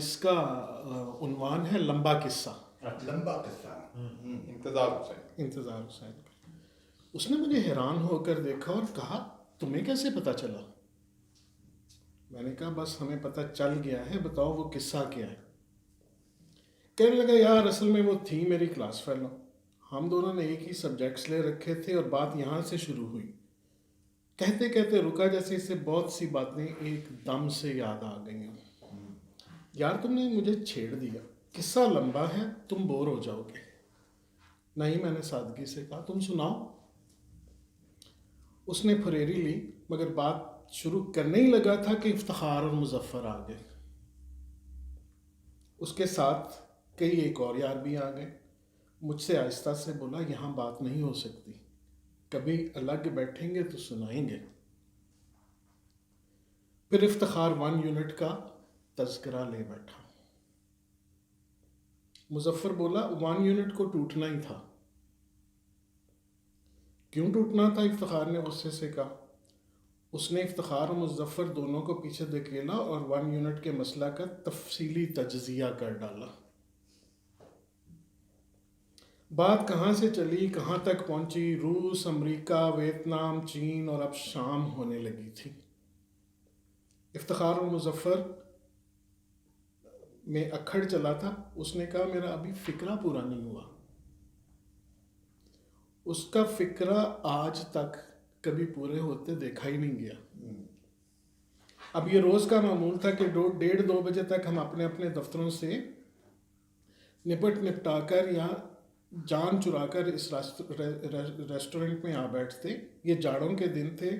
इसका उन्वान है लंबा किस्सा। लंबा किस्सा। इंतजार हुसैन। इंतज़ार हुसैन। उसने मुझे हैरान होकर देखा और कहा, तुम्हें कैसे पता चला? मैंने कहा, बस हमें पता चल गया है, बताओ वो किस्सा क्या है। कहने लगा, यार असल में वो थी मेरी क्लास फेलो, हम दोनों ने एक ही सब्जेक्ट्स ले रखे थे और बात यहाँ से शुरू हुई। कहते कहते रुका जैसे इसे बहुत सी बातें एकदम से याद आ गई हों। यार तुमने मुझे छेड़ दिया, किस्सा लंबा है, तुम बोर हो जाओगे। नहीं, मैंने सादगी से कहा, तुम सुनाओ। उसने फुरेरी ली, मगर बात शुरू करने ही लगा था कि इफ्तिखार और मुजफ्फर आ गए। उसके साथ कई एक और यार भी आ गए। मुझसे आहिस्ता से बोला, यहाँ बात नहीं हो सकती, कभी अलग बैठेंगे तो सुनाएंगे। फिर इफ्तिखार 1 यूनिट का तज़किरा ले बैठा। मुजफ्फर बोला, 1 यूनिट को टूटना ही था। क्यों टूटना था? इफ्तिखार ने गुस्से से कहा। उसने इफ्तिखार और मुजफ्फर दोनों को पीछे धकेला और 1 यूनिट के मसला का तफसीली तज्जिया कर डाला। बात कहाँ से चली, कहाँ तक पहुंची, रूस, अमेरिका, वियतनाम, चीन और अब शाम होने लगी थी। इफ्तिखार और मुजफ्फर में अखड़ चला था। उसने कहा, मेरा अभी फिक्रा पूरा नहीं हुआ। उसका फिक्रा आज तक कभी पूरे होते देखा ही नहीं गया। अब ये रोज़ का मामूल था कि 1:30-2 बजे तक हम अपने अपने दफ्तरों से निपटाकर या जान चुराकर इस रेस्टोरेंट में आ बैठते। ये जाड़ों के दिन थे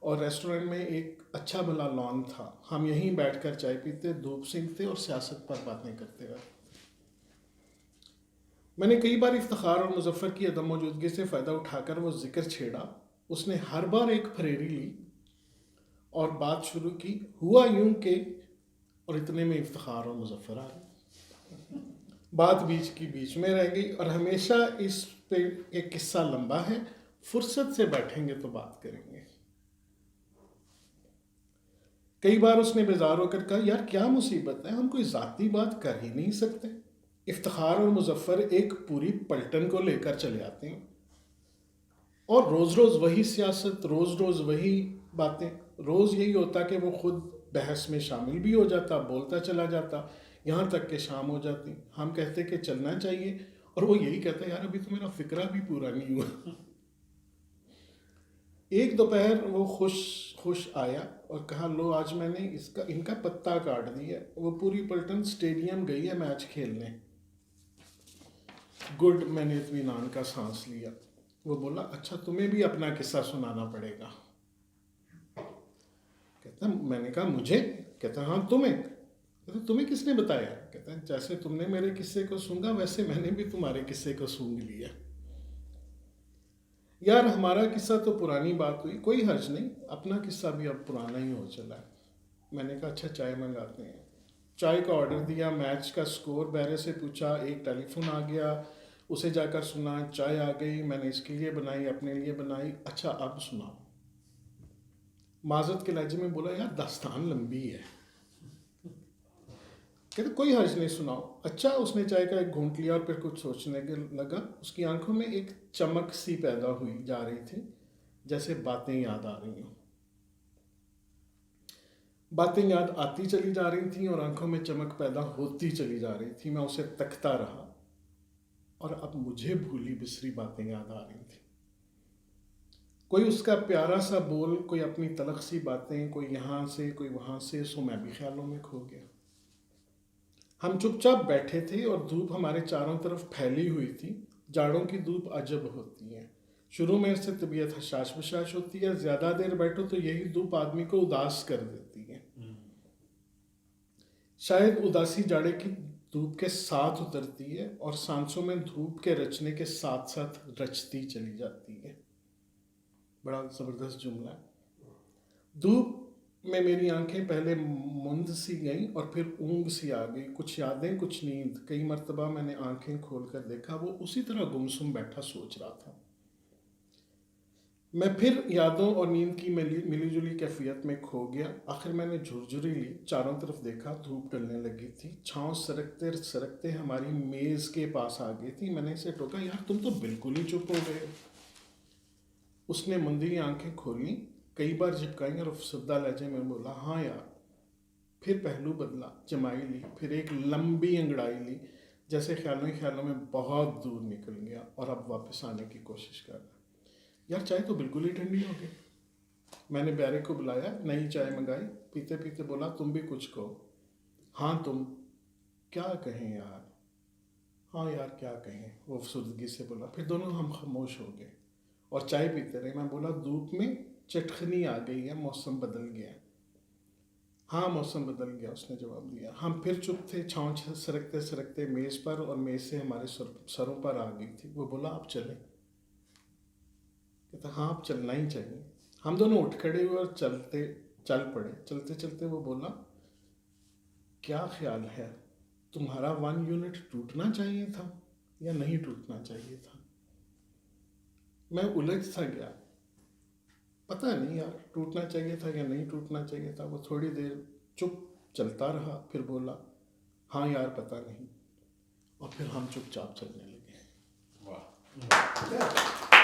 और रेस्टोरेंट में एक अच्छा भला लॉन था। हम यहीं बैठकर चाय पीते, धूप सेंकते और सियासत पर बातें करते रहे। मैंने कई बार इफ्तिखार और मुजफ्फर की अदम मौजूदगी से फ़ायदा उठाकर वो जिक्र छेड़ा। उसने हर बार एक फरेरी ली और बात शुरू की। हुआ यूं के, और इतने में इफ्तिखार और मुजफ्फर आ गए। बात बीच की बीच में रह गई और हमेशा इस पे एक किस्सा लंबा है, फुर्सत से बैठेंगे तो बात करेंगे। कई बार उसने बेजार होकर कहा, यार क्या मुसीबत है, हम कोई ज़ाती बात कर ही नहीं सकते। इफ्तिखार और मुजफ्फर एक पूरी पलटन को लेकर चले आते हैं और रोज़ रोज़ वही सियासत, रोज़ रोज़ वही बातें। रोज़ यही होता कि वो खुद बहस में शामिल भी हो जाता, बोलता चला जाता, यहाँ तक कि शाम हो जाती। हम कहते कि चलना चाहिए और वो यही कहता, यार अभी तो मेरा फिक्रा भी पूरा नहीं हुआ। एक दोपहर वो खुश आया और कहा, लो आज मैंने इनका पत्ता काट दिया। वो पूरी पलटन स्टेडियम गई है मैच खेलने। गुड, मैंने इत्मीनान का सांस लिया। वो बोला, अच्छा तुम्हें भी अपना किस्सा सुनाना पड़ेगा। कहता, मैंने कहा मुझे? कहता, हाँ तुम्हें। कहता, तुम्हें किसने बताया? कहता, जैसे तुमने मेरे किस्से को सूंघा वैसे मैंने भी तुम्हारे किस्से को सूंघ लिया। यार हमारा किस्सा तो पुरानी बात हुई, कोई हर्ज नहीं, अपना किस्सा भी अब पुराना ही हो चला है। मैंने कहा, अच्छा चाय मंगाते हैं। चाय का ऑर्डर दिया, मैच का स्कोर बैरे से पूछा, एक टेलीफोन आ गया, उसे जाकर सुना, चाय आ गई, मैंने इसके लिए बनाई, अपने लिए बनाई, अच्छा अब सुनाओ। माजरत के लहजे में बोला, यार दास्तान लंबी है। कहते, कोई हर्ज नहीं, सुनाओ। अच्छा, उसने चाय का एक घूंट लिया और फिर कुछ सोचने के लगा। उसकी आंखों में एक चमक सी पैदा हुई जा रही थी, जैसे बातें याद आ रही हों। बातें याद आती चली जा रही थी और आंखों में चमक पैदा होती चली जा रही थी। मैं उसे तकता रहा और अब मुझे भूली बिसरी बातें याद आ रही थी। कोई उसका प्यारा सा बोल, कोई अपनी तलख सी बातें, कोई यहाँ से कोई वहाँ से। सो मैं भी ख्यालों में खो गया। हम चुपचाप बैठे थे और धूप हमारे चारों तरफ फैली हुई थी। जाड़ों की धूप अजब होती है। शुरू में इससे तबीयत हशाश बशाश होती है, ज़्यादा देर बैठो तो यही धूप आदमी को उदास कर देती है। शायद उदासी जाड़े की धूप के साथ उतरती है और सांसों में धूप के रचने के साथ साथ रचती चली जाती है। बड़ा ज़बरदस्त जुमला है। धूप में मेरी आंखें पहले मुंद सी गईं और फिर ऊँग सी आ गई। कुछ यादें, कुछ नींद। कई मर्तबा मैंने आंखें खोलकर देखा, वो उसी तरह गुमसुम बैठा सोच रहा था। मैं फिर यादों और नींद की मिली जुली कैफियत में खो गया। आखिर मैंने झुरझुरी ली, चारों तरफ देखा, धूप ढलने लगी थी, छाँव सरकते सरकते हमारी मेज़ के पास आ गई थी। मैंने इसे टोका, यार तुम तो बिल्कुल ही चुप हो गए। उसने मुंदरी आंखें खोली, कई बार झिपकाई और अफसरदा लहजे में बोला, हाँ यार। फिर पहलू बदला, जमाई ली, फिर एक लंबी अंगड़ाई ली, जैसे ख्यालों ही ख्यालों में बहुत दूर निकल गया और अब वापस आने की कोशिश कर रहा। यार चाय तो बिल्कुल ही ठंडी हो गई। मैंने ब्यारे को बुलाया, नई चाय मंगाई, पीते पीते बोला, तुम भी कुछ कहो। हाँ तुम। क्या कहें यार। हाँ यार क्या कहें, वो अफसरदगी से बोला। फिर दोनों हम खामोश हो गए और चाय पीते रहे। मैं बोला, धूप में चटखनी आ गई है, मौसम बदल गया। हाँ मौसम बदल गया, उसने जवाब दिया। हम फिर चुप थे, छाँव सरकते सरकते मेज़ पर, और मेज़ से हमारे सरों पर आ गई थी। वो बोला, अब चलें। कहता, हाँ अब चलना ही चाहिए। हम दोनों उठ खड़े हुए और चल पड़े। चलते चलते वो बोला, क्या ख्याल है, तुम्हारा 1 यूनिट टूटना चाहिए था या नहीं टूटना चाहिए था? मैं उलझ सा गया, पता नहीं यार, टूटना चाहिए था या नहीं टूटना चाहिए था। वो थोड़ी देर चुप चलता रहा, फिर बोला, हाँ यार पता नहीं। और फिर हम चुपचाप चलने लगे। वाह।